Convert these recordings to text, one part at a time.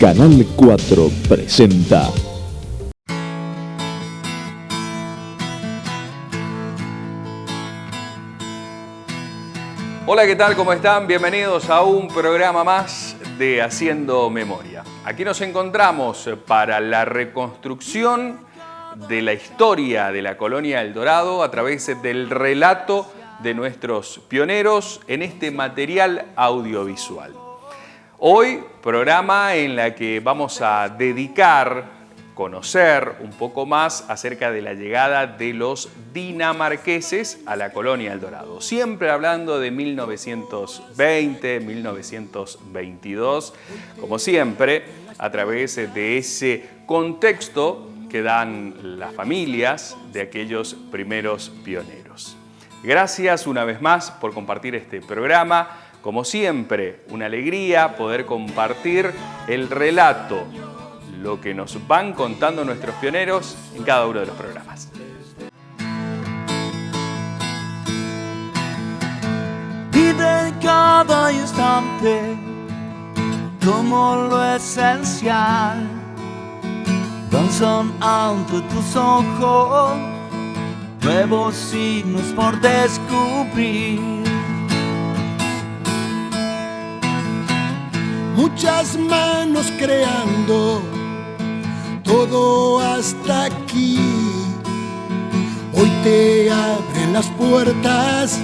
Canal 4 presenta. Hola, ¿qué tal? ¿Cómo están? Bienvenidos a un programa más de Haciendo Memoria. Aquí nos encontramos para la reconstrucción de la historia de la colonia El Dorado a través del relato de nuestros pioneros en este material audiovisual. Hoy, programa en la que vamos a conocer un poco más acerca de la llegada de los dinamarqueses a la colonia El Dorado. Siempre hablando de 1920, 1922, como siempre, a través de ese contexto que dan las familias de aquellos primeros pioneros. Gracias una vez más por compartir este programa. Como siempre, una alegría poder compartir el relato, lo que nos van contando nuestros pioneros en cada uno de los programas. Vive cada instante como lo esencial. Danzan ante tus ojos nuevos signos por descubrir. Muchas manos creando todo hasta aquí. Hoy te abren las puertas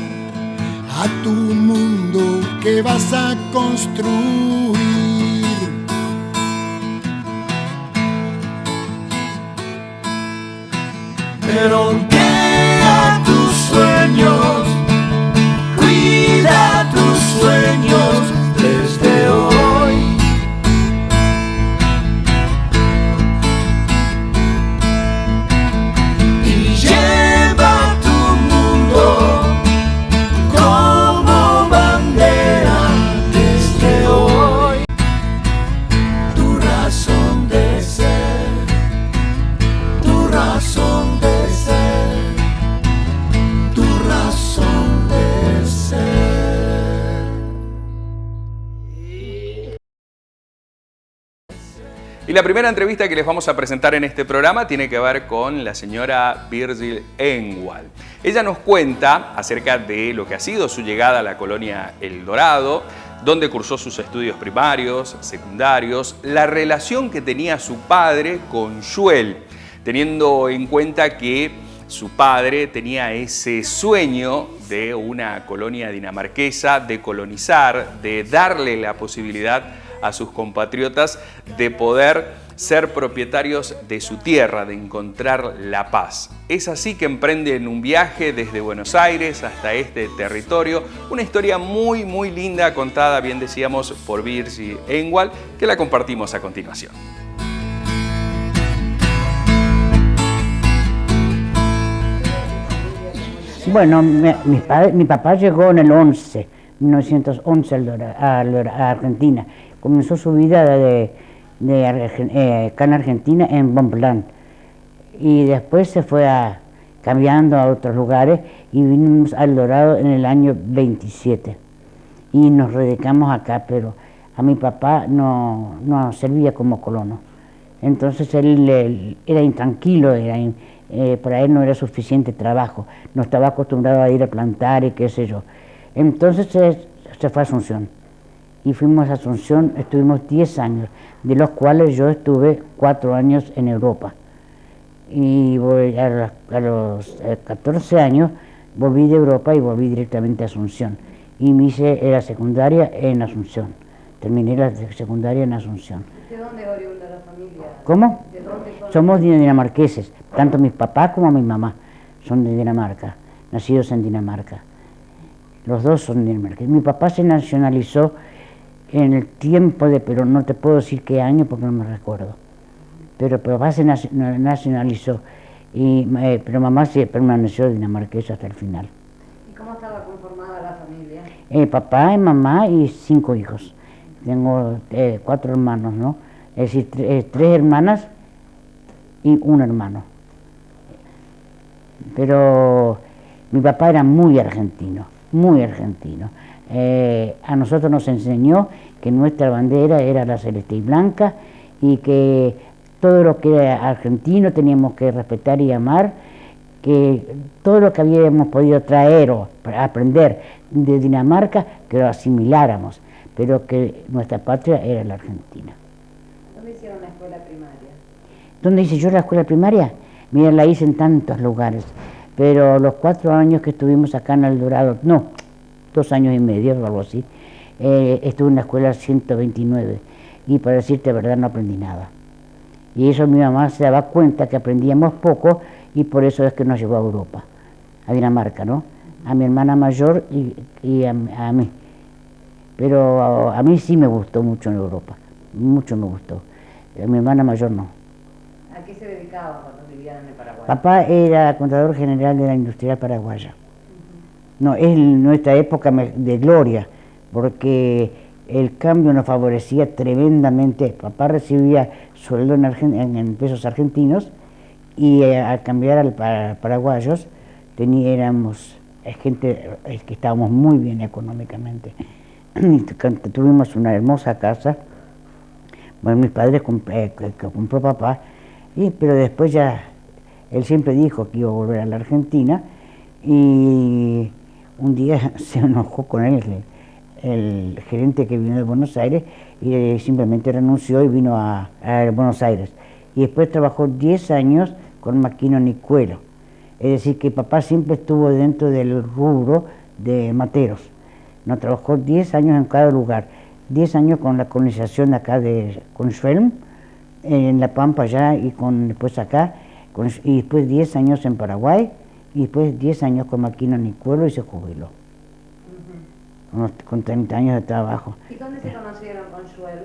a tu mundo que vas a construir. Pero cuida tus sueños, cuida tus sueños desde hoy. Y lleva tu mundo como bandera desde hoy. Tu razón de ser, tu razón de ser, tu razón de ser. Y la primera entrevista que les vamos a presentar en este programa tiene que ver con la señora Virgil Engwall. Ella nos cuenta acerca de lo que ha sido su llegada a la colonia El Dorado, donde cursó sus estudios primarios, secundarios, la relación que tenía su padre con Joel, teniendo en cuenta que su padre tenía ese sueño de una colonia dinamarquesa, de colonizar, de darle la posibilidad a sus compatriotas de poder ser propietarios de su tierra, de encontrar la paz. Es así que emprenden un viaje desde Buenos Aires hasta este territorio, una historia muy linda contada, bien decíamos, por Virgil Engwall, que la compartimos a continuación. Bueno, mi papá llegó en el 1911 a Argentina. Comenzó su vida acá en Argentina, en Bonpland. Y después se fue cambiando a otros lugares y vinimos a El Dorado en el año 27. Y nos radicamos acá, pero a mi papá no servía como colono. Entonces él era intranquilo, para él no era suficiente trabajo, no estaba acostumbrado a ir a plantar y qué sé yo. Entonces se fue a Asunción y fuimos a Asunción, estuvimos 10 años, de los cuales yo estuve 4 años en Europa. Y a los 14 años volví de Europa y volví directamente a Asunción y me hice la secundaria en Asunción, terminé la secundaria en Asunción. ¿De dónde es oriunda la familia? ¿Cómo? ¿De dónde son? Somos dinamarqueses, tanto mis papás como mi mamá son de Dinamarca, nacidos en Dinamarca. Los dos son dinamarqueses. Mi papá se nacionalizó en el tiempo pero no te puedo decir qué año porque no me recuerdo. Pero papá se nacionalizó, pero mamá sí permaneció dinamarquesa hasta el final. ¿Y cómo estaba conformada la familia? Papá y mamá y 5 hijos. Tengo 4 hermanos, ¿no? Es decir, 3 hermanas y un hermano. Pero mi papá era muy argentino. muy argentino. A nosotros nos enseñó que nuestra bandera era la celeste y blanca y que todo lo que era argentino teníamos que respetar y amar, que todo lo que habíamos podido traer o aprender de Dinamarca, que lo asimiláramos, pero que nuestra patria era la Argentina. ¿Dónde hicieron la escuela primaria? ¿Dónde hice yo la escuela primaria? Mira, la hice en tantos lugares, pero los 4 años que estuvimos acá en El Dorado, no, 2 años y medio o algo así, estuve en la escuela 129 y para decirte la verdad no aprendí nada. Y eso mi mamá se daba cuenta que aprendíamos poco y por eso es que nos llevó a Europa, a Dinamarca, ¿no? A mi hermana mayor y a mí. Pero a mí sí me gustó mucho en Europa, mucho me gustó. A mi hermana mayor no. ¿A qué se dedicaban cuando vivían en el Paraguay? Papá era contador general de la Industrial Paraguaya. No, es nuestra época de gloria, porque el cambio nos favorecía tremendamente. Papá recibía sueldo en pesos argentinos y al cambiar al paraguayos éramos gente que estábamos muy bien económicamente. Tuvimos una hermosa casa. Bueno, mis padres que compró papá, pero después ya él siempre dijo que iba a volver a la Argentina y un día se enojó con él el gerente que vino de Buenos Aires y simplemente renunció y vino a Buenos Aires. Y después trabajó 10 años con Maquino Nicuelo. Es decir, que papá siempre estuvo dentro del rubro de materos. No, trabajó 10 años en cada lugar. 10 años con la colonización acá con Schwelm, en La Pampa allá y después acá, y después 10 años en Paraguay, y después 10 años con Maquino Nicuelo y se jubiló. Con 30 años de trabajo. ¿Y dónde se conocieron con Schwelm?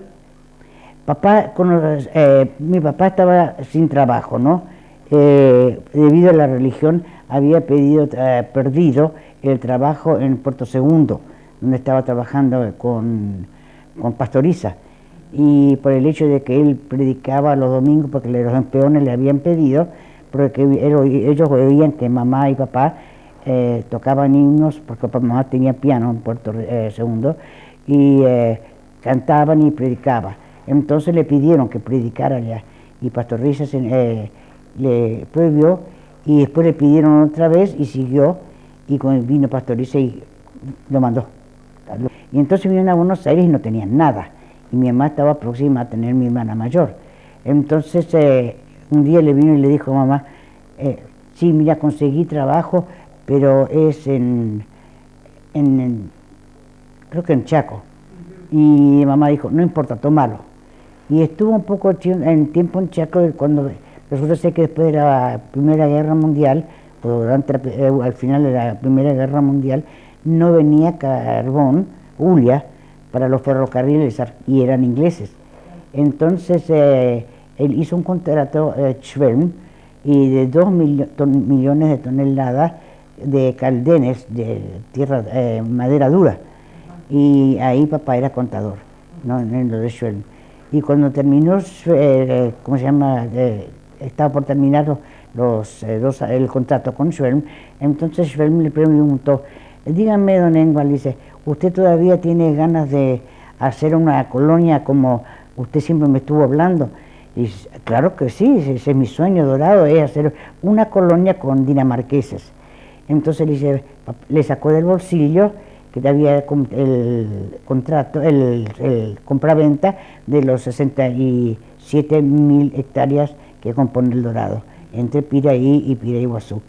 Mi papá estaba sin trabajo, ¿no? Debido a la religión había perdido el trabajo en Puerto Segundo, donde estaba trabajando con Pastoriza, y por el hecho de que él predicaba los domingos, porque los peones le habían pedido, porque ellos veían que mamá y papá tocaban himnos, porque mamá tenía piano en Puerto Segundo, y cantaban y predicaban. Entonces le pidieron que predicara allá, y Pastoriza le prohibió, y después le pidieron otra vez, y siguió, y vino Pastoriza y lo mandó. Y entonces vinieron a Buenos Aires y no tenían nada, y mi mamá estaba próxima a tener mi hermana mayor. Entonces un día le vino y le dijo a mamá, sí, mira, conseguí trabajo, pero es creo que en Chaco. Y mamá dijo, no importa, tómalo. Y estuvo un poco en tiempo en Chaco, cuando resulta ser que después de la Primera Guerra Mundial, al final de la Primera Guerra Mundial, no venía carbón, hulla, para los ferrocarriles y eran ingleses. Entonces él hizo un contrato, Schwelm, y de 2 millones de toneladas de caldenes de tierra, madera dura. Y ahí papá era contador, ¿no? En lo de Schwelm. Y cuando terminó, ¿cómo se llama? Estaba por terminar el contrato con Schwelm, entonces Schwelm le preguntó, dígame, don Engwall, dice, ¿usted todavía tiene ganas de hacer una colonia como usted siempre me estuvo hablando? Y claro que sí, ese es mi sueño dorado, es hacer una colonia con dinamarqueses. Entonces le sacó del bolsillo que había el contrato, el compraventa de los 67.000 hectáreas que compone El Dorado, entre Piraí y Piraí-Guazú.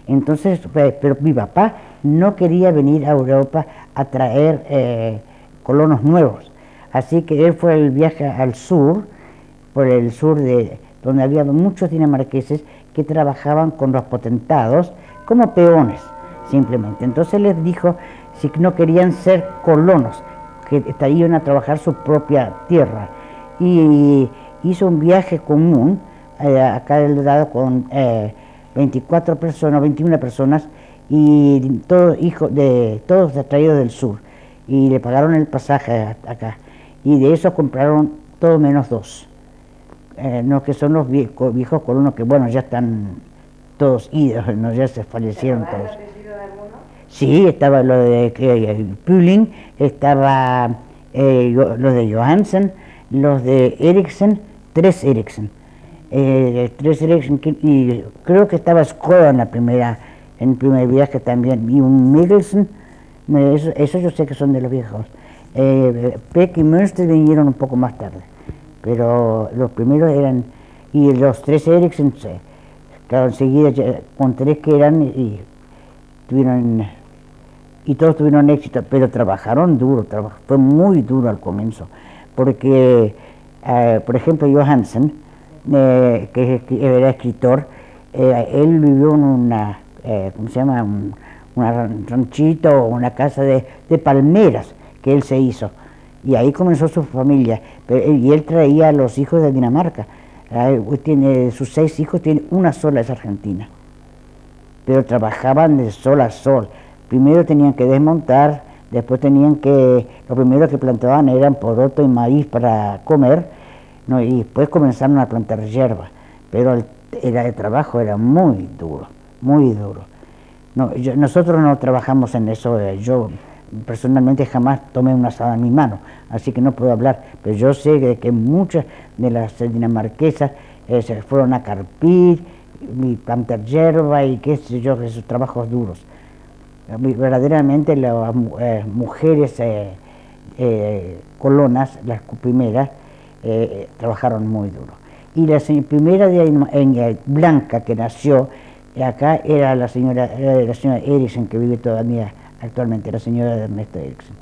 Entonces, pero mi papá no quería venir a Europa a traer colonos nuevos, así que él fue el viaje al sur, por el sur donde había muchos dinamarqueses que trabajaban con los potentados como peones, simplemente. Entonces les dijo si no querían ser colonos, que iban a trabajar su propia tierra, y hizo un viaje común acá del Dorado con 24 personas, 21 personas, y todos traídos del sur, y le pagaron el pasaje acá, y de eso compraron todo menos 2, no, que son los viejos colonos que bueno, ya están todos idos, ¿no? Ya se fallecieron todos. ¿El apellido de alguno? Sí, estaba lo de Pühling, estaba los de Johansen, los de Eriksen, tres Eriksen, y creo que estaba Skoda en el primer viaje también, y un Mikkelsen, eso yo sé que son de los viejos. Peck y Münster vinieron un poco más tarde, pero los primeros eran, y los tres Eriksen, claro, enseguida con tres que eran, y todos tuvieron éxito, pero trabajaron duro, fue muy duro al comienzo, porque, por ejemplo, Johansen, que era escritor, él vivió en una, ¿cómo se llama?, un ranchito, una casa de palmeras que él se hizo, y ahí comenzó su familia, y él traía a los hijos de Dinamarca. Tiene sus 6 hijos, tiene una sola, es argentina, pero trabajaban de sol a sol. Primero tenían que desmontar, después lo primero que plantaban eran poroto y maíz para comer, ¿no? Y después comenzaron a plantar hierba, pero el trabajo era muy duro, muy duro. No, nosotros no trabajamos en eso, yo personalmente jamás tomé una asada en mi mano, así que no puedo hablar, pero yo sé que muchas de las dinamarquesas se fueron a carpir, y plantar hierba y qué sé yo, esos trabajos duros. Verdaderamente las mujeres colonas, las primeras, trabajaron muy duro. Y la primera blanca que nació acá era la señora Eriksen, que vive todavía actualmente, la señora de Ernesto Eriksen.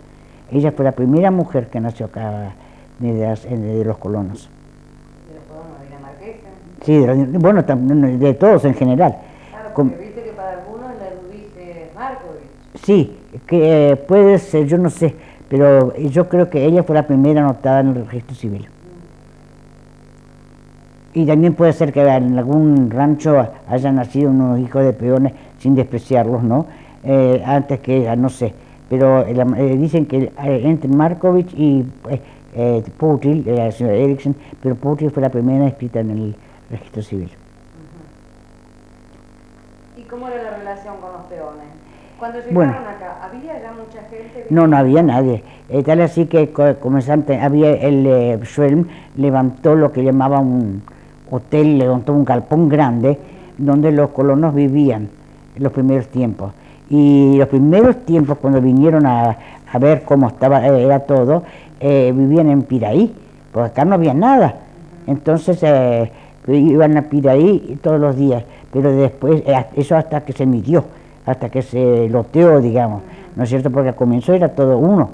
Ella fue la primera mujer que nació acá de los colonos. ¿De los colonos dinamarqueses? Sí, bueno, de todos en general. Claro, porque viste que para algunos la Ludwig Markovich. Sí, que puede ser, yo no sé, pero yo creo que ella fue la primera anotada en el registro civil. Y también puede ser que en algún rancho hayan nacido unos hijos de peones, sin despreciarlos, ¿no? Antes que ella, no sé. Pero dicen que entre Markovich y Putil, la señora Eriksen, pero Putil fue la primera escrita en el registro civil. ¿Y cómo era la relación con los peones? Cuando llegaron acá, ¿había ya mucha gente? No había nadie. Tal así que había el Schwelm levantó lo que llamaba un hotel, levantó un galpón grande donde los colonos vivían en los primeros tiempos. Y los primeros tiempos, cuando vinieron a ver cómo era todo, vivían en Piraí, porque acá no había nada. Entonces iban a Piraí todos los días, pero después, eso hasta que se midió, hasta que se loteó, digamos, ¿no es cierto? Porque al comienzo era todo uno.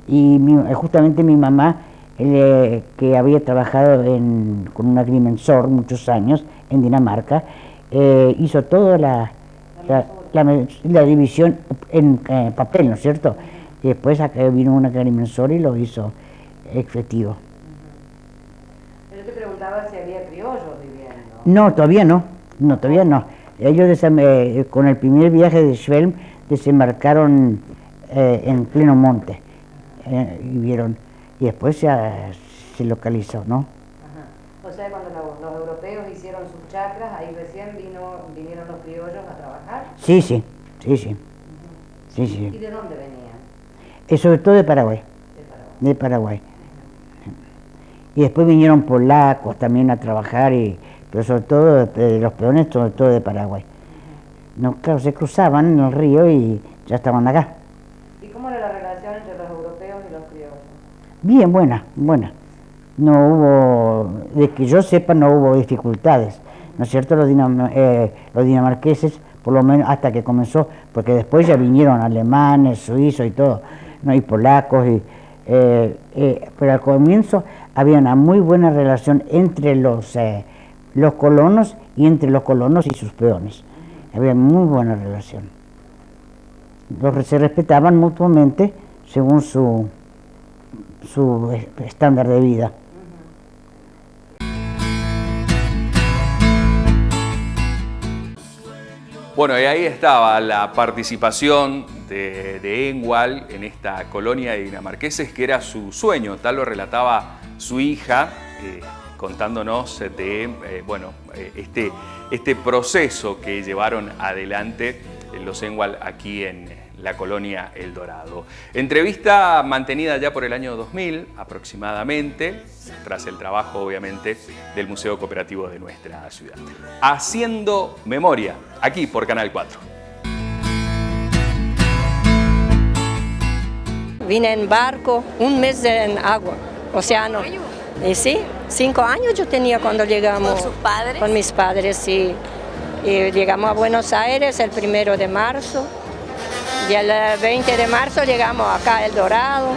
Y justamente mi mamá, que había trabajado con un agrimensor muchos años en Dinamarca, hizo toda la división en papel, ¿no es cierto? Y después acá vino un agrimensor y lo hizo efectivo. Yo te preguntaba si había criollos viviendo. No, todavía no. Ellos con el primer viaje de Schwelm desembarcaron en pleno monte, y después se localizó, ¿no? Ajá. O sea, cuando los europeos hicieron sus chacras, ahí recién vinieron los criollos a trabajar. Sí. ¿Y de dónde venían? Sobre todo de Paraguay. De Paraguay. Y después vinieron polacos también a trabajar, pero sobre todo los peones, sobre todo de Paraguay. No, claro, se cruzaban en el río y ya estaban acá. ¿Y cómo era la relación entre los europeos y los criollos? Bien, buena. No hubo, de que yo sepa, no hubo dificultades, ¿no es cierto? Los dinamarqueses, por lo menos hasta que comenzó, porque después ya vinieron alemanes, suizos y todo, ¿no? Y polacos, pero al comienzo había una muy buena relación entre los colonos y entre los colonos y sus peones. Había muy buena relación. Se respetaban mutuamente según su estándar de vida. Bueno, y ahí estaba la participación de Engwall en esta colonia de dinamarqueses, que era su sueño. Tal lo relataba su hija, contándonos de este proceso que llevaron adelante los Engwall aquí en la colonia El Dorado. Entrevista mantenida ya por el año 2000 aproximadamente, tras el trabajo obviamente del Museo Cooperativo de nuestra ciudad. Haciendo memoria, aquí por Canal 4. Vine en barco, un mes en agua, océano. Y sí, 5 años yo tenía cuando llegamos. ¿Con sus padres? Con mis padres, sí. Y llegamos a Buenos Aires el 1 de marzo. Y el 20 de marzo llegamos acá a El Dorado.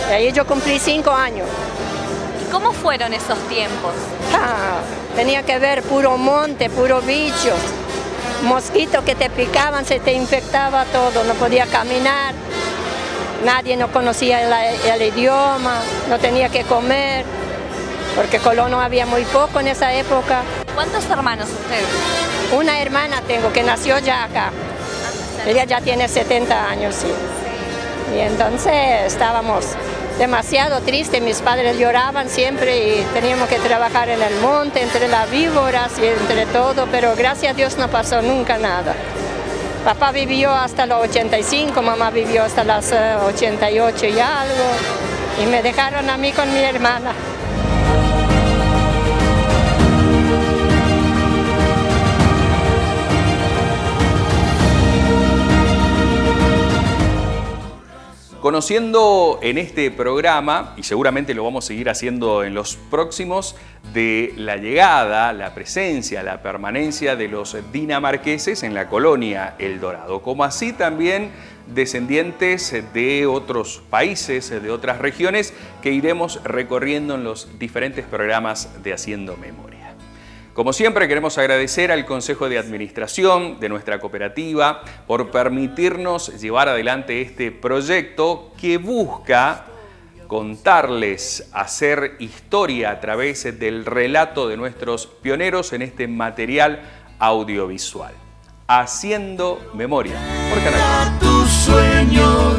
Y ahí yo cumplí 5 años. ¿Y cómo fueron esos tiempos? Tenía que ver puro monte, puro bichos. Mosquitos que te picaban, se te infectaba todo, no podía caminar. Nadie no conocía el idioma, no tenía que comer, porque colonos había muy poco en esa época. ¿Cuántos hermanos ustedes? Una hermana tengo que nació ya acá. Ella ya tiene 70 años, sí. Y entonces estábamos demasiado tristes, mis padres lloraban siempre y teníamos que trabajar en el monte, entre las víboras y entre todo, pero gracias a Dios no pasó nunca nada. Papá vivió hasta los 85, mamá vivió hasta las 88 y algo, y me dejaron a mí con mi hermana. Conociendo en este programa, y seguramente lo vamos a seguir haciendo en los próximos, de la llegada, la presencia, la permanencia de los dinamarqueses en la colonia El Dorado, como así también descendientes de otros países, de otras regiones, que iremos recorriendo en los diferentes programas de Haciendo Memoria. Como siempre, queremos agradecer al Consejo de Administración de nuestra cooperativa por permitirnos llevar adelante este proyecto que busca contarles, hacer historia a través del relato de nuestros pioneros en este material audiovisual. Haciendo Memoria por Canal 4. Tus sueños,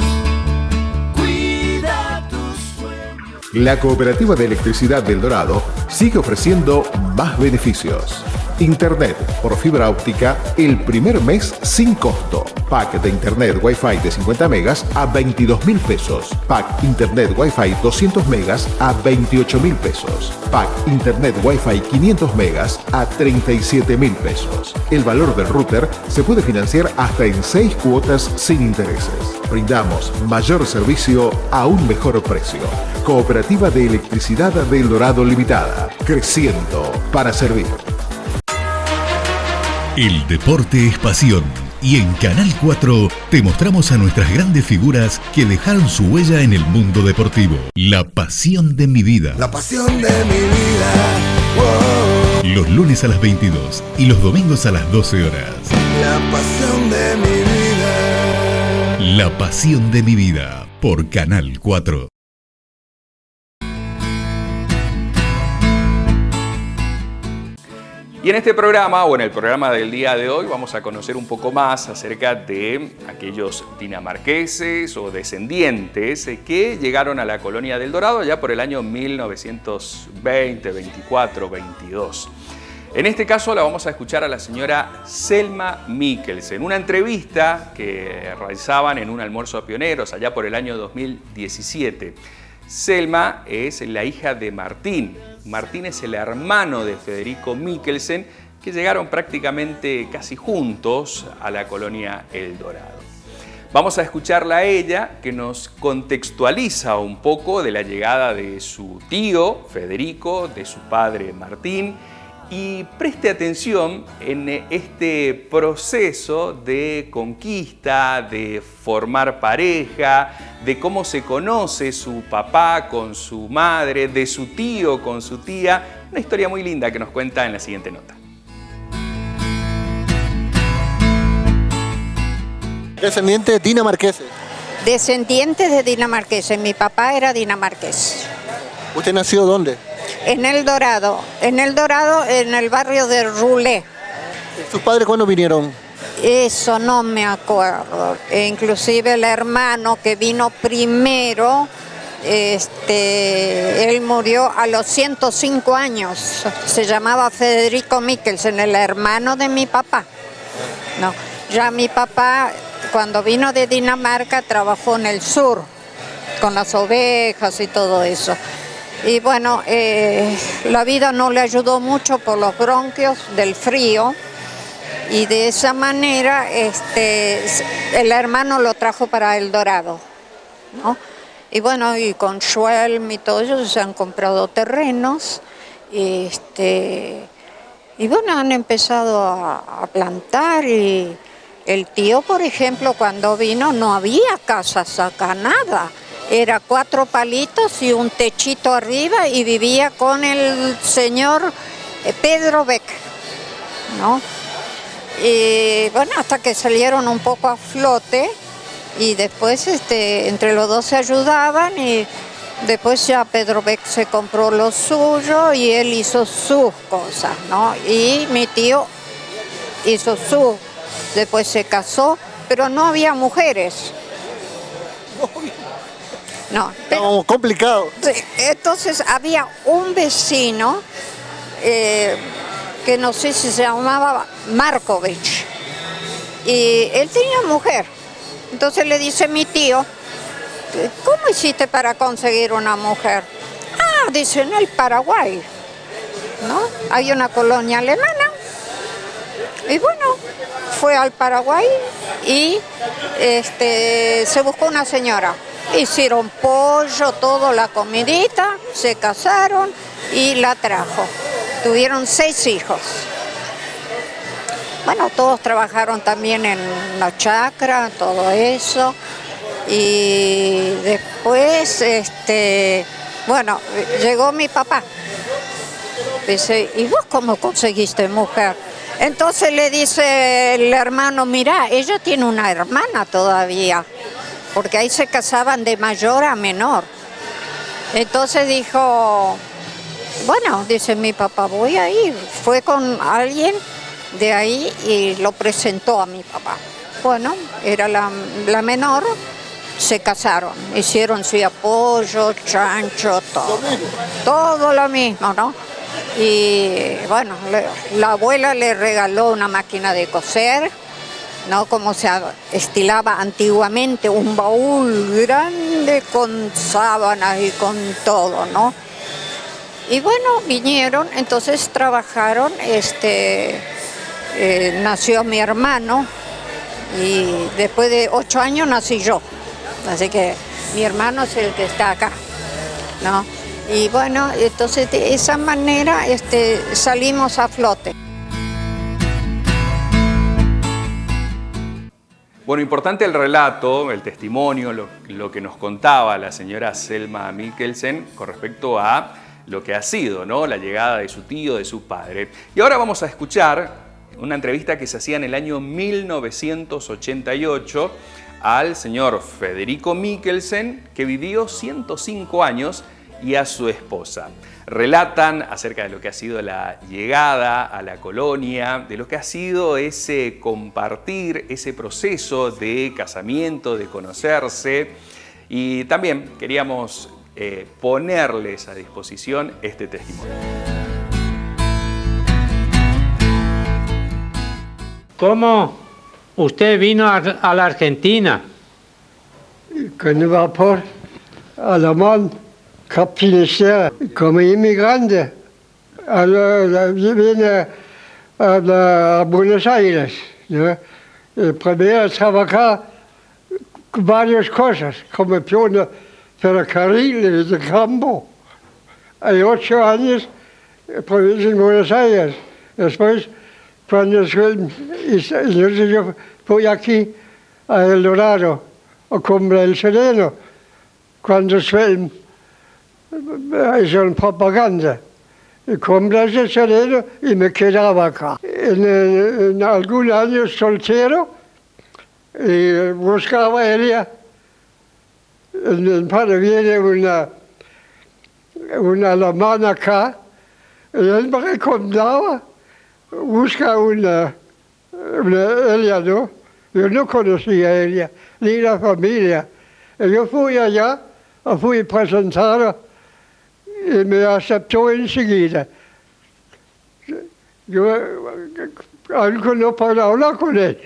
cuida tus sueños. La Cooperativa de Electricidad del Dorado sigue ofreciendo más beneficios. Internet por fibra óptica el primer mes sin costo. Pack de Internet Wi-Fi de 50 megas a 22.000 pesos. Pack Internet Wi-Fi 200 megas a 28.000 pesos. Pack Internet Wi-Fi 500 megas a 37.000 pesos. El valor del router se puede financiar hasta en 6 cuotas sin intereses. Brindamos mayor servicio a un mejor precio. Cooperativa de Electricidad del Dorado Limitada. Creciendo para servir. El deporte es pasión y en Canal 4 te mostramos a nuestras grandes figuras que dejaron su huella en el mundo deportivo. La pasión de mi vida. La pasión de mi vida. Oh. Los lunes a las 22 y los domingos a las 12 horas. La pasión de mi vida. La pasión de mi vida por Canal 4. Y en este programa, o en el programa del día de hoy, vamos a conocer un poco más acerca de aquellos dinamarqueses o descendientes que llegaron a la colonia del Dorado ya por el año 1920, 24, 22. En este caso la vamos a escuchar a la señora Selma Mikkelsen, una entrevista que realizaban en un almuerzo a pioneros allá por el año 2017. Selma es la hija de Martín. Martín es el hermano de Federico Mikkelsen, que llegaron prácticamente casi juntos a la colonia El Dorado. Vamos a escucharla a ella, que nos contextualiza un poco de la llegada de su tío Federico, de su padre Martín, y preste atención en este proceso de conquista, de formar pareja, de cómo se conoce su papá con su madre, de su tío con su tía. Una historia muy linda que nos cuenta en la siguiente nota. Descendiente de dinamarqueses. Descendiente de dinamarqueses. Mi papá era dinamarqués. ¿Usted nació dónde? En El Dorado, en el barrio de Rulé. ¿Sus padres cuándo vinieron? Eso no me acuerdo. Inclusive el hermano que vino primero, él murió a los 105 años. Se llamaba Federico Mikkelsen, el hermano de mi papá. No. Ya mi papá, cuando vino de Dinamarca, trabajó en el sur, con las ovejas y todo eso. Y bueno, la vida no le ayudó mucho por los bronquios del frío. Y de esa manera el hermano lo trajo para El Dorado, ¿no? Y bueno, y con Schwelm y todo ellos se han comprado terrenos. Y bueno, han empezado a plantar. Y el tío, por ejemplo, cuando vino no había casas acá, nada. Era 4 palitos y un techito arriba y vivía con el señor Pedro Beck, ¿no? Y bueno, hasta que salieron un poco a flote y después entre los dos se ayudaban y después ya Pedro Beck se compró lo suyo y él hizo sus cosas, ¿no? Y mi tío hizo después se casó, pero no había mujeres. No, pero complicado. Sí, entonces había un vecino que no sé si se llamaba Markovich, y él tenía mujer. Entonces le dice mi tío, ¿cómo hiciste para conseguir una mujer? Ah, dice, en el Paraguay, ¿no? Hay una colonia alemana. Y bueno, fue al Paraguay y se buscó una señora. Hicieron pollo, todo, la comidita, se casaron y la trajo. Tuvieron 6 hijos. Bueno, todos trabajaron también en la chacra, todo eso. Y después, bueno, llegó mi papá. Dice, ¿y vos cómo conseguiste mujer? Entonces le dice el hermano, mirá, ella tiene una hermana todavía, porque ahí se casaban de mayor a menor. Entonces dijo, bueno, dice mi papá, voy a ir. Fue con alguien de ahí y lo presentó a mi papá. Bueno, era la menor, se casaron, hicieron su pollo, chancho, todo. Todo lo mismo, ¿no? Y bueno, la abuela le regaló una máquina de coser, ¿no? Como se estilaba antiguamente, un baúl grande con sábanas y con todo, ¿no? Y bueno, vinieron, entonces trabajaron, nació mi hermano y después de 8 años nací yo. Así que mi hermano es el que está acá, ¿no? Y bueno, entonces de esa manera salimos a flote. Bueno, importante el relato, el testimonio, lo que nos contaba la señora Selma Mikkelsen con respecto a lo que ha sido, ¿no? La llegada de su tío, de su padre. Y ahora vamos a escuchar una entrevista que se hacía en el año 1988 al señor Federico Mikkelsen, que vivió 105 años, y a su esposa. Relatan acerca de lo que ha sido la llegada a la colonia, de lo que ha sido ese compartir, ese proceso de casamiento, de conocerse, y también queríamos ponerles a disposición este testimonio. ¿Cómo usted vino a la Argentina? Con el vapor alemán, Kapfinisterre, como inmigrante. Vine a Buenos Aires, ¿no? Primero trabajar varias cosas, como peón ferrocarril de campo. Hay 8 años, provincia de Buenos Aires. Después, cuando yo fui aquí a El Dorado, a comprar el sereno, cuando Schwelm hizo una propaganda, y compré ese sereno y me quedaba acá. En algún año soltero, y buscaba a ella. Para viene una alemana acá, y él me recomendaba, busca ella, ¿no? Yo no conocía a ella, ni la familia. Y yo fui allá, fui presentada y me aceptó enseguida. Yo algo no puedo hablar con él.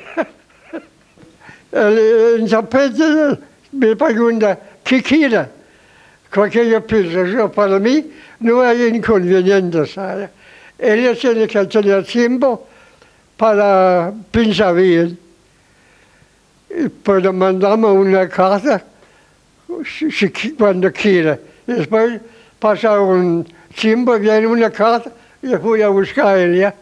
El intérprete me pregunta, ¿qué quiere? Cualquier piensa, yo para mí no hay inconveniente, ¿sabe? Ella tiene que tener tiempo para pensar bien. Y puede mandarme una carta cuando quiera. Después pasa un tiempo, viene una carta y voy a buscar a ella.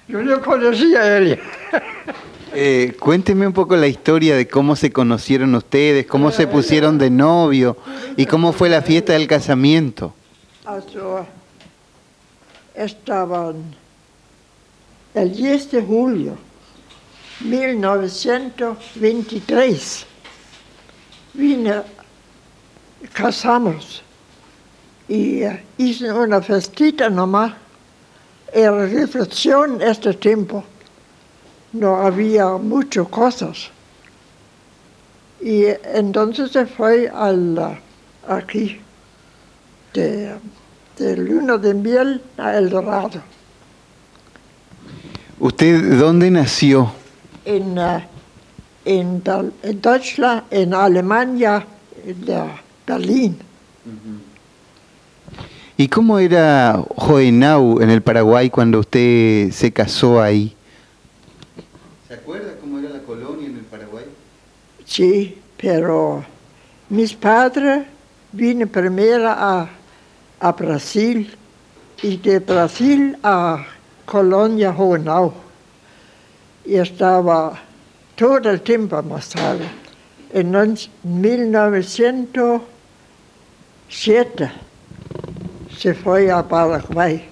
Yo no conocía a ella. Cuénteme un poco la historia de cómo se conocieron ustedes, cómo se pusieron de novio y cómo fue la fiesta del casamiento. Estaban el 10 de julio 1923. Casamos y hice una festita nomás. Era reflexión este tiempo. No había muchas cosas. Y entonces se fue aquí, de luna de miel a El Dorado. ¿Usted dónde nació? En Deutschland, en Alemania, en Berlín. ¿Y cómo era Hohenau en el Paraguay cuando usted se casó ahí? ¿Se acuerda cómo era la colonia en el Paraguay? Sí, pero mis padres vino primero a Brasil y de Brasil a Colonia Hohenau. Y estaba todo el tiempo más tarde. En 1907 se fue a Paraguay.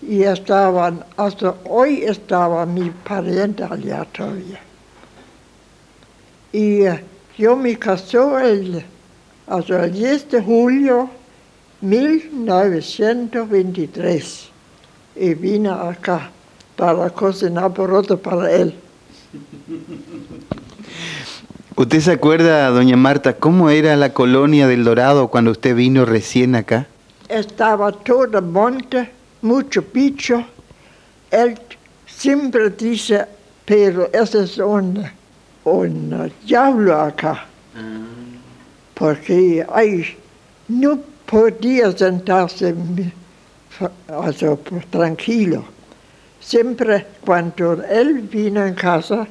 Y estaban, hasta hoy estaba mi pariente allá todavía. Y yo me casó el 10 de julio 1923 y vine acá para cocinar poroto para él. ¿Usted se acuerda, doña Marta, cómo era la colonia del Dorado cuando usted vino recién acá? Estaba todo monte, mucho bicho. Él siempre dice, pero ese es un diablo acá. Porque no podía sentarse tranquilo. Siempre cuando él vino en casa,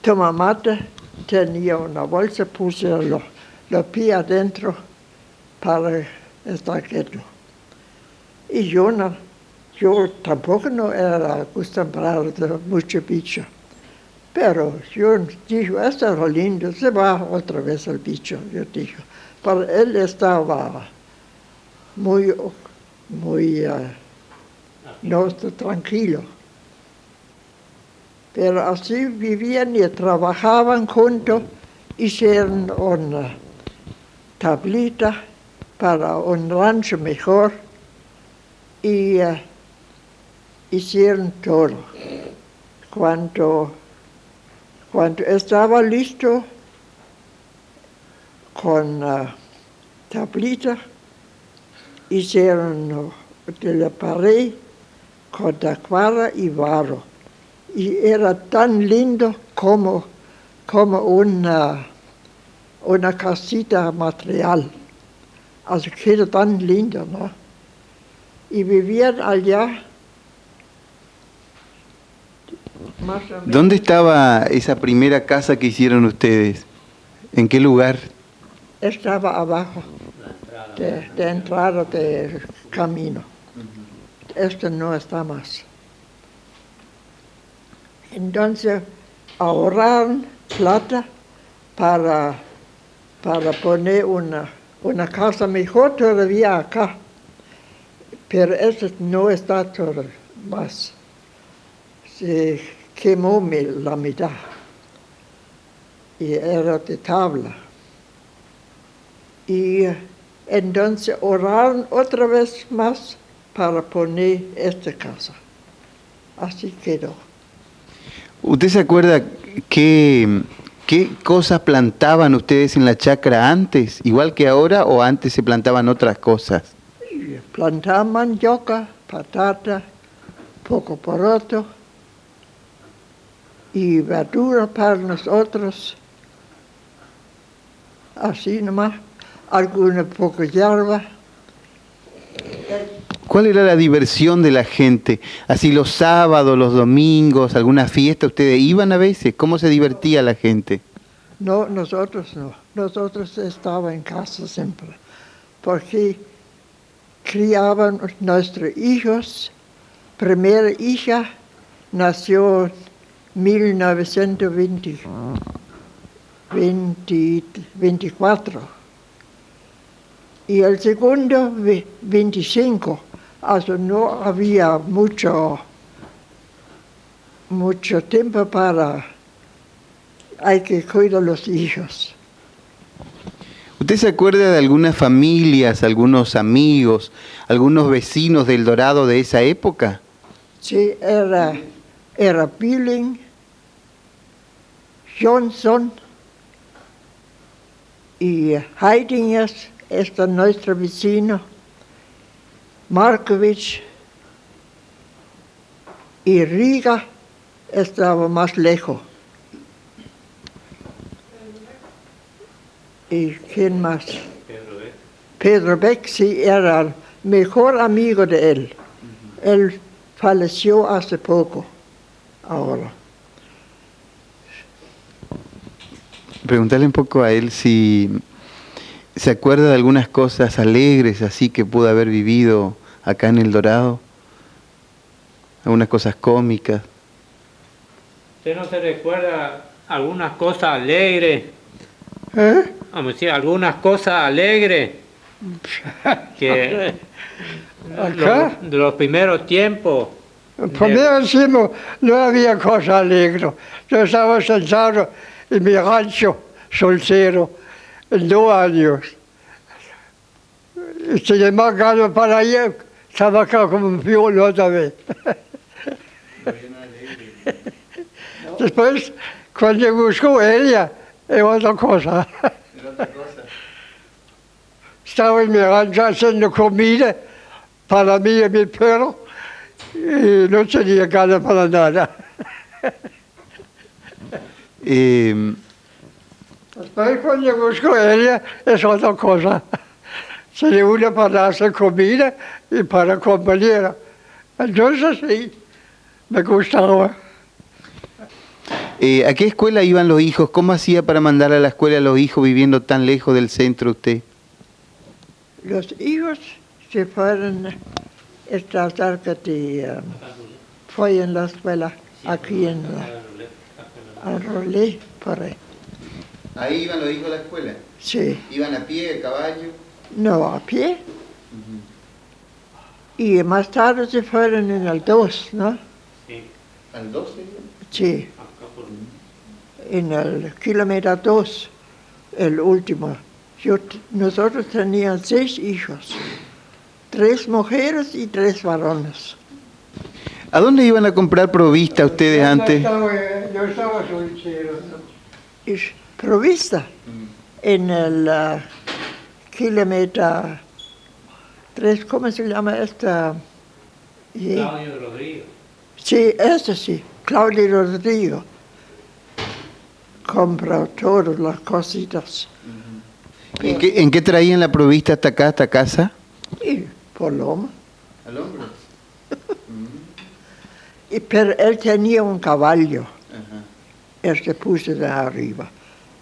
tomaba mate, tenía una bolsa, puse los pies adentro para estar quieto. Y yo tampoco no era acostumbrado de mucho bicho. Pero yo dije, esto es lindo, se va otra vez el bicho, yo dije. Pero él estaba muy no tranquilo. Pero así vivían y trabajaban juntos, hicieron una tablita para un rancho mejor y hicieron todo. Cuando estaba listo con tablita, hicieron de la pared con tacuara y barro. Y era tan lindo como una casita material. Así que era tan lindo, ¿no? Y vivían allá. ¿Dónde estaba esa primera casa que hicieron ustedes? ¿En qué lugar? Estaba abajo, de entrada del camino. Esto no está más. Entonces ahorraron plata para poner una casa mejor todavía acá. Pero eso no está todo más. Se quemó la mitad. Y era de tabla. Y entonces ahorraron otra vez más para poner esta casa. Así quedó. ¿Usted se acuerda qué cosas plantaban ustedes en la chacra antes, igual que ahora, o antes se plantaban otras cosas? Plantaban mandioca, patata, poco poroto y verdura para nosotros, así nomás, alguna poca hierba. ¿Cuál era la diversión de la gente? Así los sábados, los domingos, alguna fiesta, ¿ustedes iban a veces? ¿Cómo se divertía la gente? No, nosotros no. Nosotros estábamos en casa siempre, porque criaban nuestros hijos. Primera hija nació en 1924 y el segundo 25. Also no había mucho tiempo para hay que cuidar a los hijos. ¿Usted se acuerda de algunas familias, algunos amigos, algunos vecinos del Dorado de esa época? Sí, era Billing, Johnson y Heidinger, este es nuestro vecino, Markovich y Riga estaba más lejos. ¿Y quién más? Pedro Beck, sí, era el mejor amigo de él. Él falleció hace poco, ahora. Preguntarle un poco a él si se acuerda de algunas cosas alegres así que pudo haber vivido acá en El Dorado. Algunas cosas cómicas. ¿Usted no se recuerda algunas cosas alegres? Vamos a decir, algunas cosas alegres que de los primeros tiempos. Primero decimos, no había cosa alegre. Yo estaba sentado en mi rancho, soltero, en 2 años. Y se le marcaron para allá, estaba acá como un piolo otra vez. Después, cuando buscó ella, es otra cosa. Estaba en mi rancho haciendo comida para mí y mi perro y no tenía ganas para nada. Después cuando busco ella es otra cosa. Se le une para hacer comida y para compañera. Entonces sí, me gustaba. ¿A qué escuela iban los hijos? ¿Cómo hacía para mandar a la escuela a los hijos viviendo tan lejos del centro usted? Los hijos se fueron esta cerca de... fue en la escuela, aquí en Rolé, por ahí. ¿Ahí iban los hijos a la escuela? Sí. ¿Iban a pie, a caballo? No, a pie. Y más tarde se fueron en el 2, ¿no? Sí. ¿Al 12? Sí. En el kilómetro 2, el último. Nosotros teníamos 6 hijos, 3 mujeres y 3 varones. ¿A dónde iban a comprar provista ustedes antes? Yo estaba soltero, ¿no? Y provista en el kilómetro 3, ¿cómo se llama esta? Claudio Rodrigo. Sí, ese sí, Claudio Rodrigo. Compró todas las cositas. ¿En qué traían la provista hasta acá, hasta casa? Y por lomo. ¿Al hombro? Pero él tenía un caballo. Él se puso de arriba.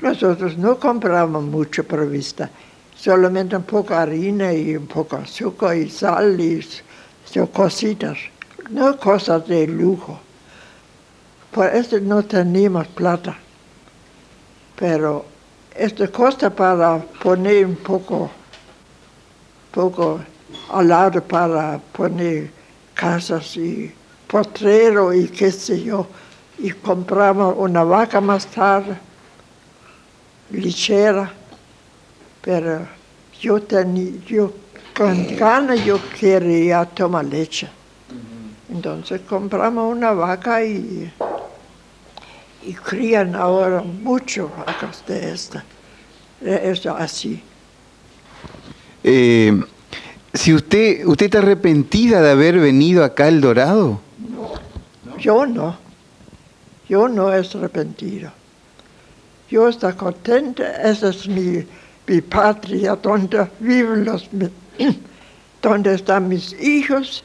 Nosotros no comprábamos mucho provista, solamente un poco de harina y un poco de azúcar y sal y cositas, no cosas de lujo. Por eso no teníamos plata. Pero esta cosa para poner un poco al lado para poner casas y potrero y qué sé yo, y compramos una vaca más tarde, lechera, pero yo con ganas yo quería tomar leche. Entonces compramos una vaca y crían ahora mucho vacas de esta. Eso así. Si ¿usted está arrepentida de haber venido acá al Dorado? No. Yo no. Yo no estoy arrepentido. Yo estoy contenta, esa es mi patria, donde viven donde están mis hijos,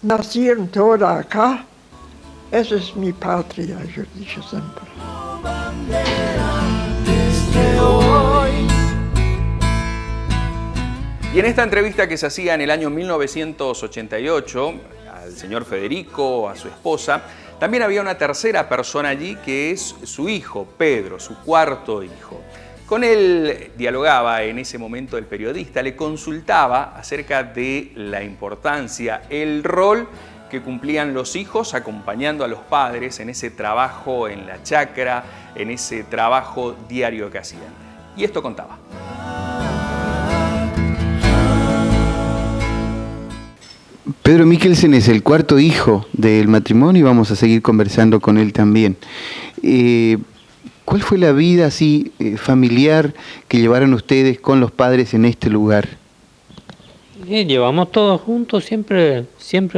nacieron todos acá. Esa es mi patria, yo digo siempre. Y en esta entrevista que se hacía en el año 1988, al señor Federico, a su esposa, también había una tercera persona allí que es su hijo, Pedro, su cuarto hijo. Con él dialogaba en ese momento el periodista, le consultaba acerca de la importancia, el rol que cumplían los hijos acompañando a los padres en ese trabajo en la chacra, en ese trabajo diario que hacían. Y esto contaba. Pedro Mikkelsen es el cuarto hijo del matrimonio y vamos a seguir conversando con él también. ¿Cuál fue la vida así familiar que llevaron ustedes con los padres en este lugar? Llevamos todos juntos, siempre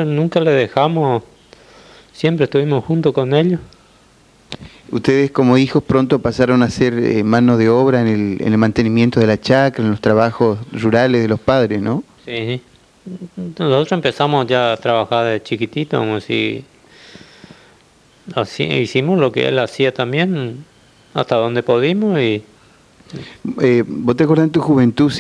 nunca le dejamos, siempre estuvimos juntos con ellos. Ustedes como hijos pronto pasaron a ser mano de obra en el mantenimiento de la chacra, en los trabajos rurales de los padres, ¿no? Sí, nosotros empezamos ya a trabajar de chiquitito, como si así hicimos lo que él hacía también, hasta donde pudimos. ¿Vos te acordás en tu juventud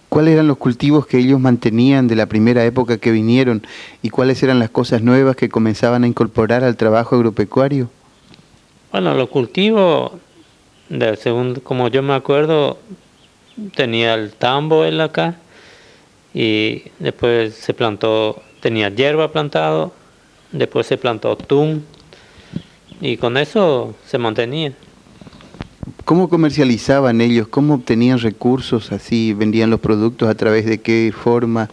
cuáles eran los cultivos que ellos mantenían de la primera época que vinieron y cuáles eran las cosas nuevas que comenzaban a incorporar al trabajo agropecuario? Bueno, los cultivos, como yo me acuerdo, tenía el tambo él acá y después se plantó, tenía hierba plantado, después se plantó tún y con eso se mantenía. ¿Cómo comercializaban ellos? ¿Cómo obtenían recursos así? ¿Vendían los productos a través de qué forma?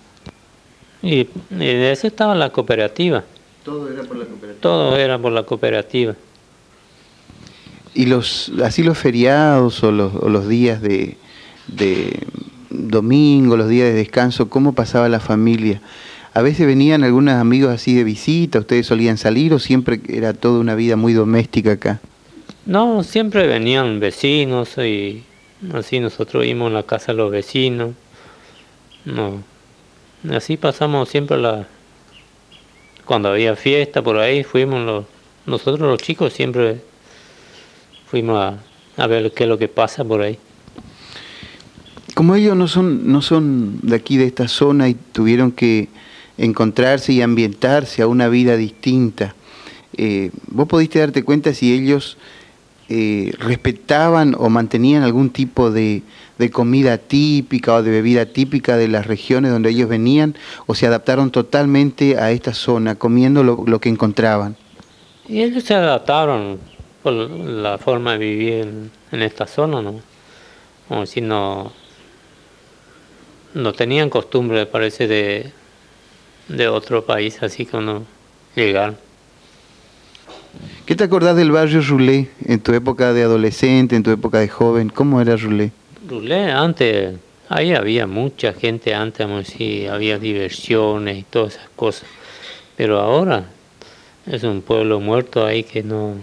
Y de eso estaba la cooperativa. ¿Todo era por la cooperativa? Todo era por la cooperativa. ¿Y los feriados o los días de domingo, los días de descanso, cómo pasaba la familia? ¿A veces venían algunos amigos así de visita? ¿Ustedes solían salir o siempre era toda una vida muy doméstica acá? No, siempre venían vecinos y así nosotros íbamos a la casa de los vecinos. No, así pasamos siempre cuando había fiesta por ahí, nosotros los chicos siempre fuimos a ver qué es lo que pasa por ahí. Como ellos no son de aquí, de esta zona, y tuvieron que encontrarse y ambientarse a una vida distinta, ¿vos pudiste darte cuenta si ellos respetaban o mantenían algún tipo de comida típica o de bebida típica de las regiones donde ellos venían, o se adaptaron totalmente a esta zona, comiendo lo que encontraban? Y ellos se adaptaron por la forma de vivir en esta zona, ¿no? Como si no tenían costumbre, parece, de otro país, así que no llegaron. ¿Qué te acordás del barrio Rulé en tu época de adolescente, en tu época de joven? ¿Cómo era Rulé? Rulé antes, ahí había mucha gente antes, sí, había diversiones y todas esas cosas. Pero ahora es un pueblo muerto ahí que no...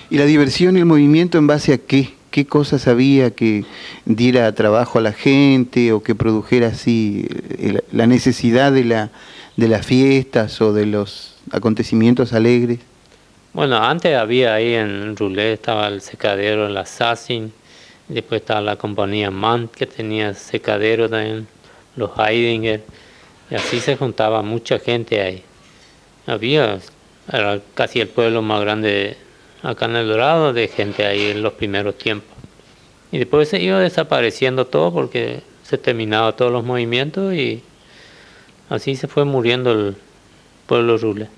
¿Y la diversión y el movimiento en base a qué? ¿Qué cosas había que diera trabajo a la gente o que produjera así la necesidad de las fiestas o de los acontecimientos alegres? Bueno, antes había ahí en Rulé, estaba el secadero, la Sassin, después estaba la compañía Mann, que tenía secadero también, los Heidinger, y así se juntaba mucha gente ahí. Era casi el pueblo más grande acá en El Dorado de gente ahí en los primeros tiempos. Y después se iba desapareciendo todo porque se terminaban todos los movimientos y así se fue muriendo el pueblo Rulé.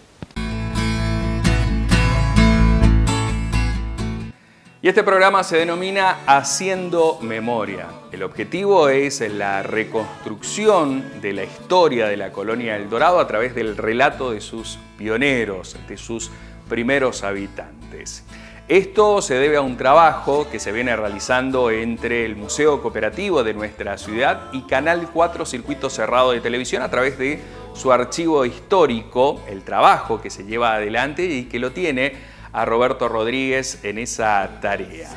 Y este programa se denomina Haciendo Memoria. El objetivo es la reconstrucción de la historia de la colonia El Dorado a través del relato de sus pioneros, de sus primeros habitantes. Esto se debe a un trabajo que se viene realizando entre el Museo Cooperativo de nuestra ciudad y Canal 4 Circuito Cerrado de Televisión a través de su archivo histórico, el trabajo que se lleva adelante y que lo tiene a Roberto Rodríguez en esa tarea.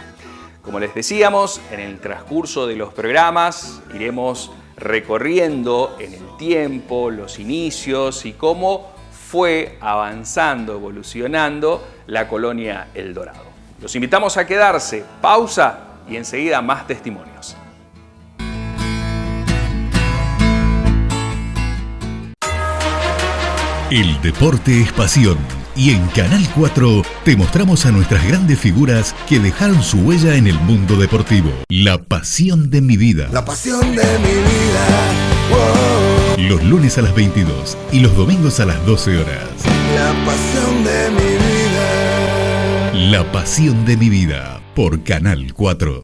Como les decíamos, en el transcurso de los programas iremos recorriendo en el tiempo los inicios y cómo fue avanzando, evolucionando la colonia El Dorado. Los invitamos a quedarse, pausa y enseguida más testimonios. El deporte es pasión y en Canal 4 te mostramos a nuestras grandes figuras que dejaron su huella en el mundo deportivo. La pasión de mi vida. La pasión de mi vida. Oh. Los lunes a las 22 y los domingos a las 12 horas. La pasión de mi vida. La pasión de mi vida por Canal 4.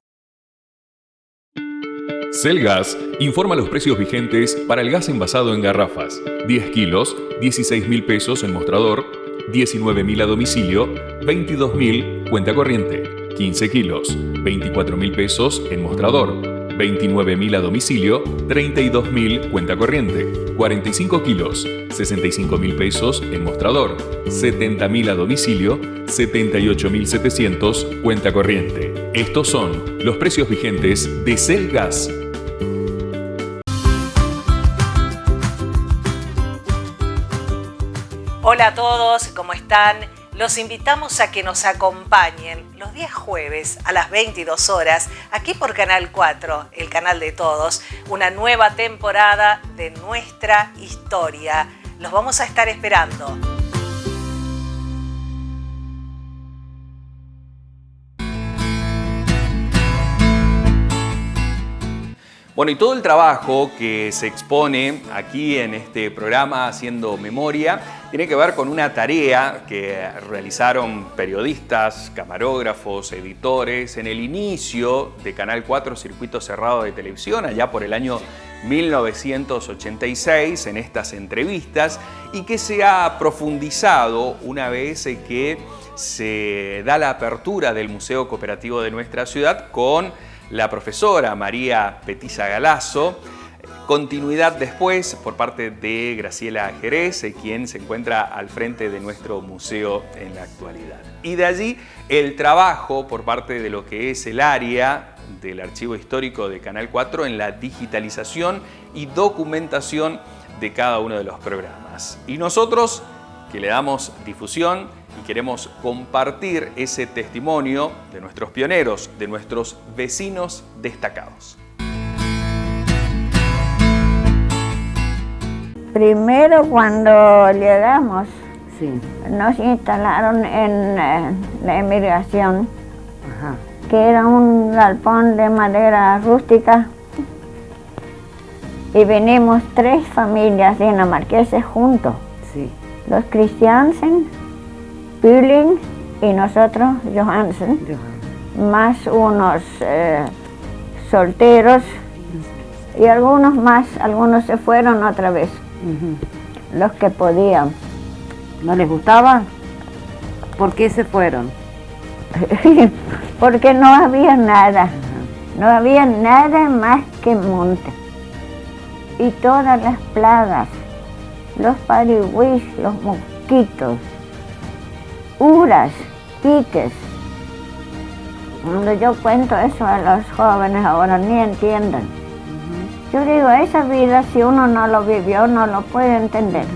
Selgas informa los precios vigentes para el gas envasado en garrafas. 10 kilos, 16.000 pesos en mostrador, 19.000 a domicilio, 22.000 cuenta corriente. 15 kilos, 24.000 pesos en mostrador. 29.000 a domicilio, 32.000 cuenta corriente. 45 kilos, 65.000 pesos en mostrador. 70.000 a domicilio, 78.700 cuenta corriente. Estos son los precios vigentes de Selgas. Hola a todos, ¿cómo están? Los invitamos a que nos acompañen los días jueves a las 22 horas, aquí por Canal 4, el canal de todos, una nueva temporada de nuestra historia. Los vamos a estar esperando. Bueno, y todo el trabajo que se expone aquí en este programa Haciendo Memoria tiene que ver con una tarea que realizaron periodistas, camarógrafos, editores en el inicio de Canal 4 Circuito Cerrado de Televisión, allá por el año 1986, en estas entrevistas, y que se ha profundizado una vez que se da la apertura del Museo Cooperativo de nuestra ciudad con la profesora María Petiza Galazo, continuidad después por parte de Graciela Jerez, quien se encuentra al frente de nuestro museo en la actualidad. Y de allí el trabajo por parte de lo que es el área del archivo histórico de Canal 4 en la digitalización y documentación de cada uno de los programas. Y nosotros, que le damos difusión y queremos compartir ese testimonio de nuestros pioneros, de nuestros vecinos destacados. Primero, cuando llegamos, nos instalaron en la emigración, que era un galpón de madera rústica, y venimos 3 familias dinamarqueses juntos. Los Christiansen, Püling y nosotros, Johansen, más unos solteros y algunos más, algunos se fueron otra vez, los que podían. ¿No les gustaba? ¿Por qué se fueron? Porque no había nada, no había nada más que monte y todas las plagas, los parigüís, los mosquitos, uras, piques. Cuando yo cuento eso a los jóvenes ahora ni entienden. Yo digo, esa vida si uno no lo vivió no lo puede entender.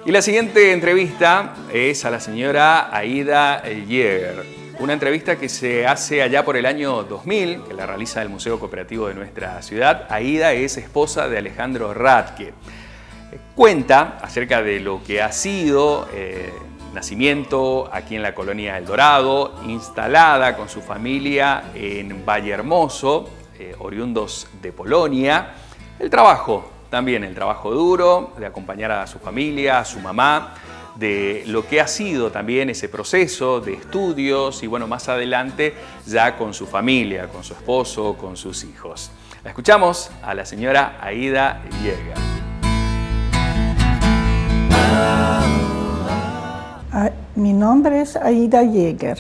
Y la siguiente entrevista es a la señora Aida Jäger. Una entrevista que se hace allá por el año 2000, que la realiza el Museo Cooperativo de nuestra ciudad. Aida es esposa de Alejandro Radke. Cuenta acerca de lo que ha sido nacimiento aquí en la colonia El Dorado, instalada con su familia en Valle Hermoso, oriundos de Polonia. El trabajo, también el trabajo duro de acompañar a su familia, a su mamá, de lo que ha sido también ese proceso de estudios y bueno, más adelante ya con su familia, con su esposo, con sus hijos. La escuchamos a la señora Aida Yeager. Mi nombre es Aida Yeager.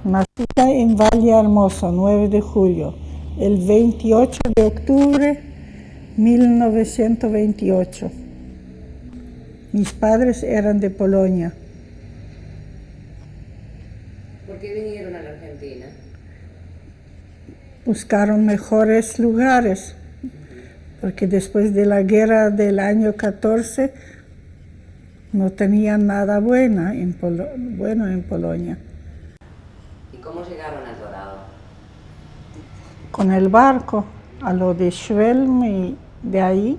Nacida en Valle Hermoso, 9 de julio, el 28 de octubre 1928. Mis padres eran de Polonia. ¿Por qué vinieron a la Argentina? Buscaron mejores lugares, porque después de la guerra del año 14 no tenían nada bueno en Polonia. ¿Y cómo llegaron al Dorado? Con el barco a lo de Schwelm y de ahí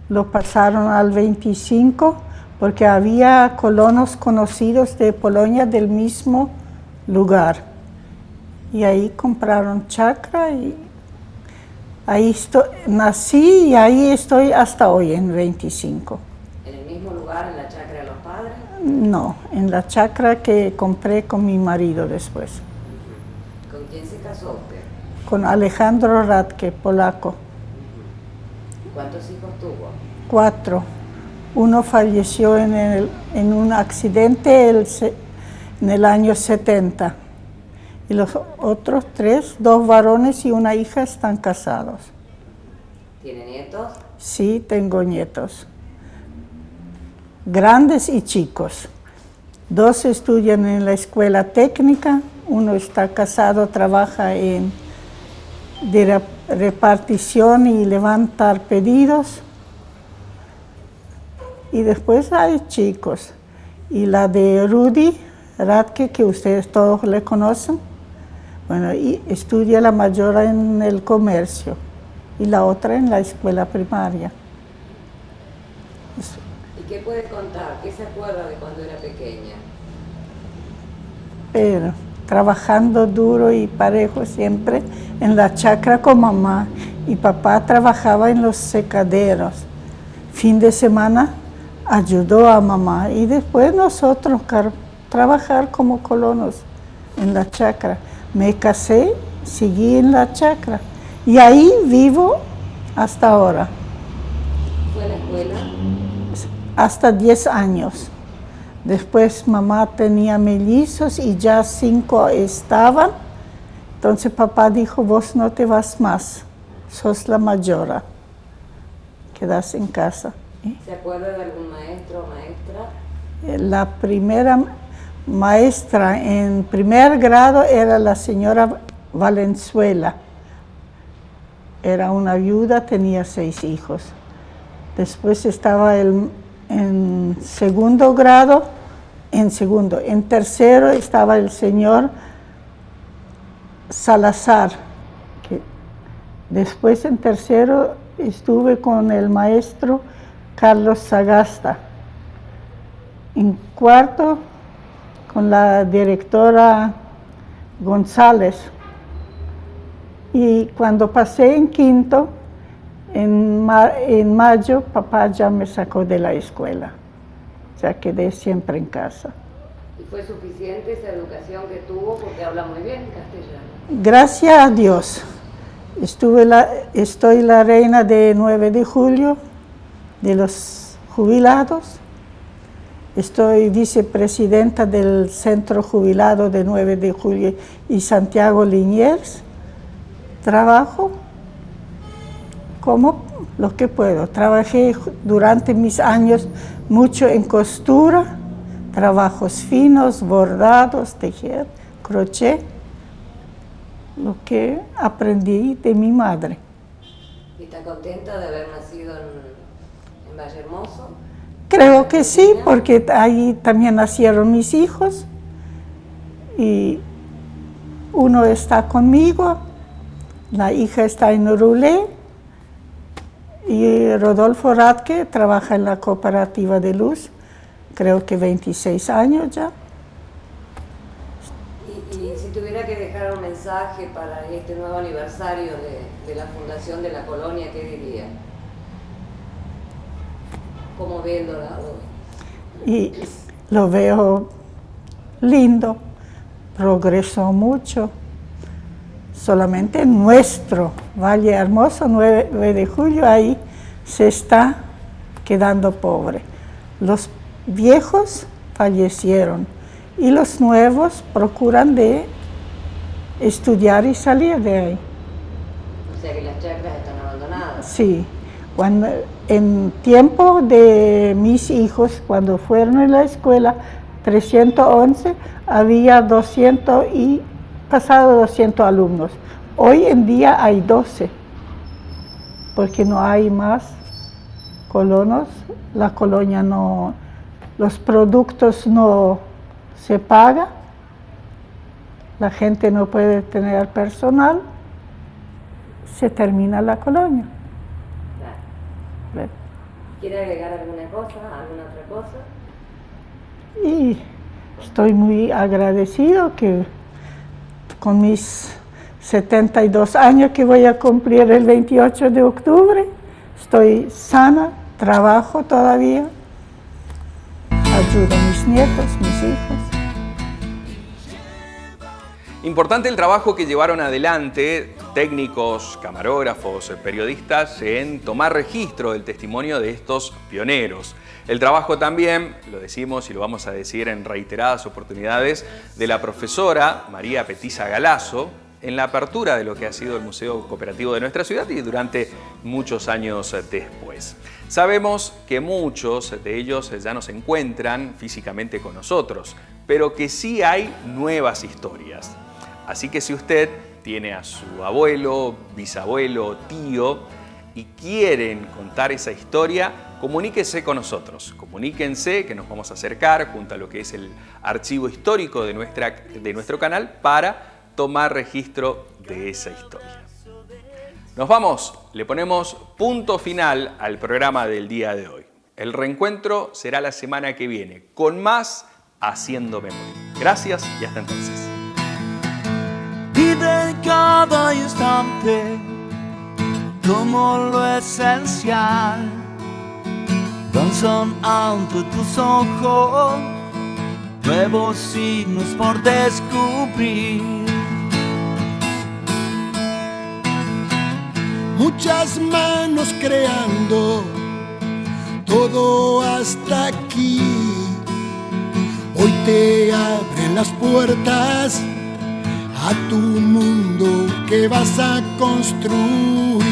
lo pasaron al 25 porque había colonos conocidos de Polonia del mismo lugar. Y ahí compraron chacra y ahí nací y ahí estoy hasta hoy en 25. ¿En el mismo lugar, en la chacra de los padres? No, en la chacra que compré con mi marido después. ¿Con quién se casó usted? Con Alejandro Radke, polaco. ¿Cuántos hijos tuvo? 4. Uno falleció en un accidente en el año 70. Y los otros 3, 2 varones y una hija, están casados. ¿Tiene nietos? Sí, tengo nietos. Grandes y chicos. 2 estudian en la escuela técnica. Uno está casado, trabaja de repartición y levantar pedidos. Y después hay chicos. Y la de Rudy Radke, que ustedes todos le conocen, bueno, y estudia la mayor en el comercio y la otra en la escuela primaria. ¿Y qué puede contar? ¿Qué se acuerda de cuando era pequeña? Pero trabajando duro y parejo siempre en la chacra con mamá, y papá trabajaba en los secaderos. Fin de semana ayudó a mamá y después nosotros trabajar como colonos en la chacra. Me casé, seguí en la chacra y ahí vivo hasta ahora. ¿Fue a la escuela? Hasta 10 años. Después mamá tenía mellizos y ya 5 estaban. Entonces papá dijo, vos no te vas más, sos la mayora, quedas en casa. ¿Se acuerda de algún maestro o maestra? La primera maestra en primer grado era la señora Valenzuela. Era una viuda, tenía 6 hijos. Después estaba en segundo grado, en tercero estaba el señor Salazar. Después en tercero estuve con el maestro Carlos Sagasta. En cuarto con la directora González. Y cuando pasé en quinto, en mayo, papá ya me sacó de la escuela. Ya quedé siempre en casa. ¿Y fue suficiente esa educación que tuvo porque habla muy bien castellano? Gracias a Dios. Estoy la reina de 9 de julio, de los jubilados. Estoy vicepresidenta del Centro Jubilado de 9 de julio y Santiago Liniers. Trabajo como lo que puedo. Trabajé durante mis años mucho en costura, trabajos finos, bordados, tejer, crochet, lo que aprendí de mi madre. ¿Y está contenta de haber nacido en Valle Hermoso? Creo que sí, porque ahí también nacieron mis hijos y uno está conmigo, la hija está en Orulé y Rodolfo Radke trabaja en la cooperativa de luz, creo que 26 años ya. Y si tuviera que dejar un mensaje para este nuevo aniversario de la fundación de la colonia, ¿qué diría? ¿Cómo ve El Dorado? Y lo veo lindo, progresó mucho. Solamente nuestro Valle Hermoso, 9 de julio, ahí se está quedando pobre. Los viejos fallecieron y los nuevos procuran de estudiar y salir de ahí. O sea que las chacras están abandonadas. Sí, en tiempo de mis hijos, cuando fueron a la escuela, 311, había 200 y pasado 200 alumnos. Hoy en día hay 12, porque no hay más colonos, la colonia no, los productos no se pagan, la gente no puede tener personal, se termina la colonia. Claro. ¿Quiere agregar alguna cosa, alguna otra cosa? Y estoy muy agradecido que con mis 72 años que voy a cumplir el 28 de octubre, estoy sana, trabajo todavía, ayudo a mis nietos, mis hijos. Importante el trabajo que llevaron adelante técnicos, camarógrafos, periodistas en tomar registro del testimonio de estos pioneros. El trabajo también, lo decimos y lo vamos a decir en reiteradas oportunidades, de la profesora María Petiza Galazo en la apertura de lo que ha sido el Museo Cooperativo de nuestra ciudad y durante muchos años después. Sabemos que muchos de ellos ya no se encuentran físicamente con nosotros, pero que sí hay nuevas historias. Así que si usted tiene a su abuelo, bisabuelo, tío y quieren contar esa historia, comuníquese con nosotros. Comuníquense que nos vamos a acercar junto a lo que es el archivo histórico de nuestro canal para tomar registro de esa historia. Nos vamos, le ponemos punto final al programa del día de hoy. El reencuentro será la semana que viene con más Haciendo Memoria. Gracias y hasta entonces. Pide cada instante como lo esencial. Danzan ante tus ojos nuevos signos por descubrir. Muchas manos creando todo hasta aquí. Hoy te abren las puertas a tu mundo que vas a construir.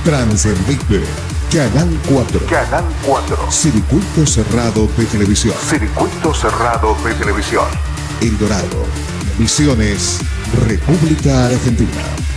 Transmite Canal 4. Canal 4. Circuito cerrado de televisión. Circuito cerrado de televisión. El Dorado. Misiones, República Argentina.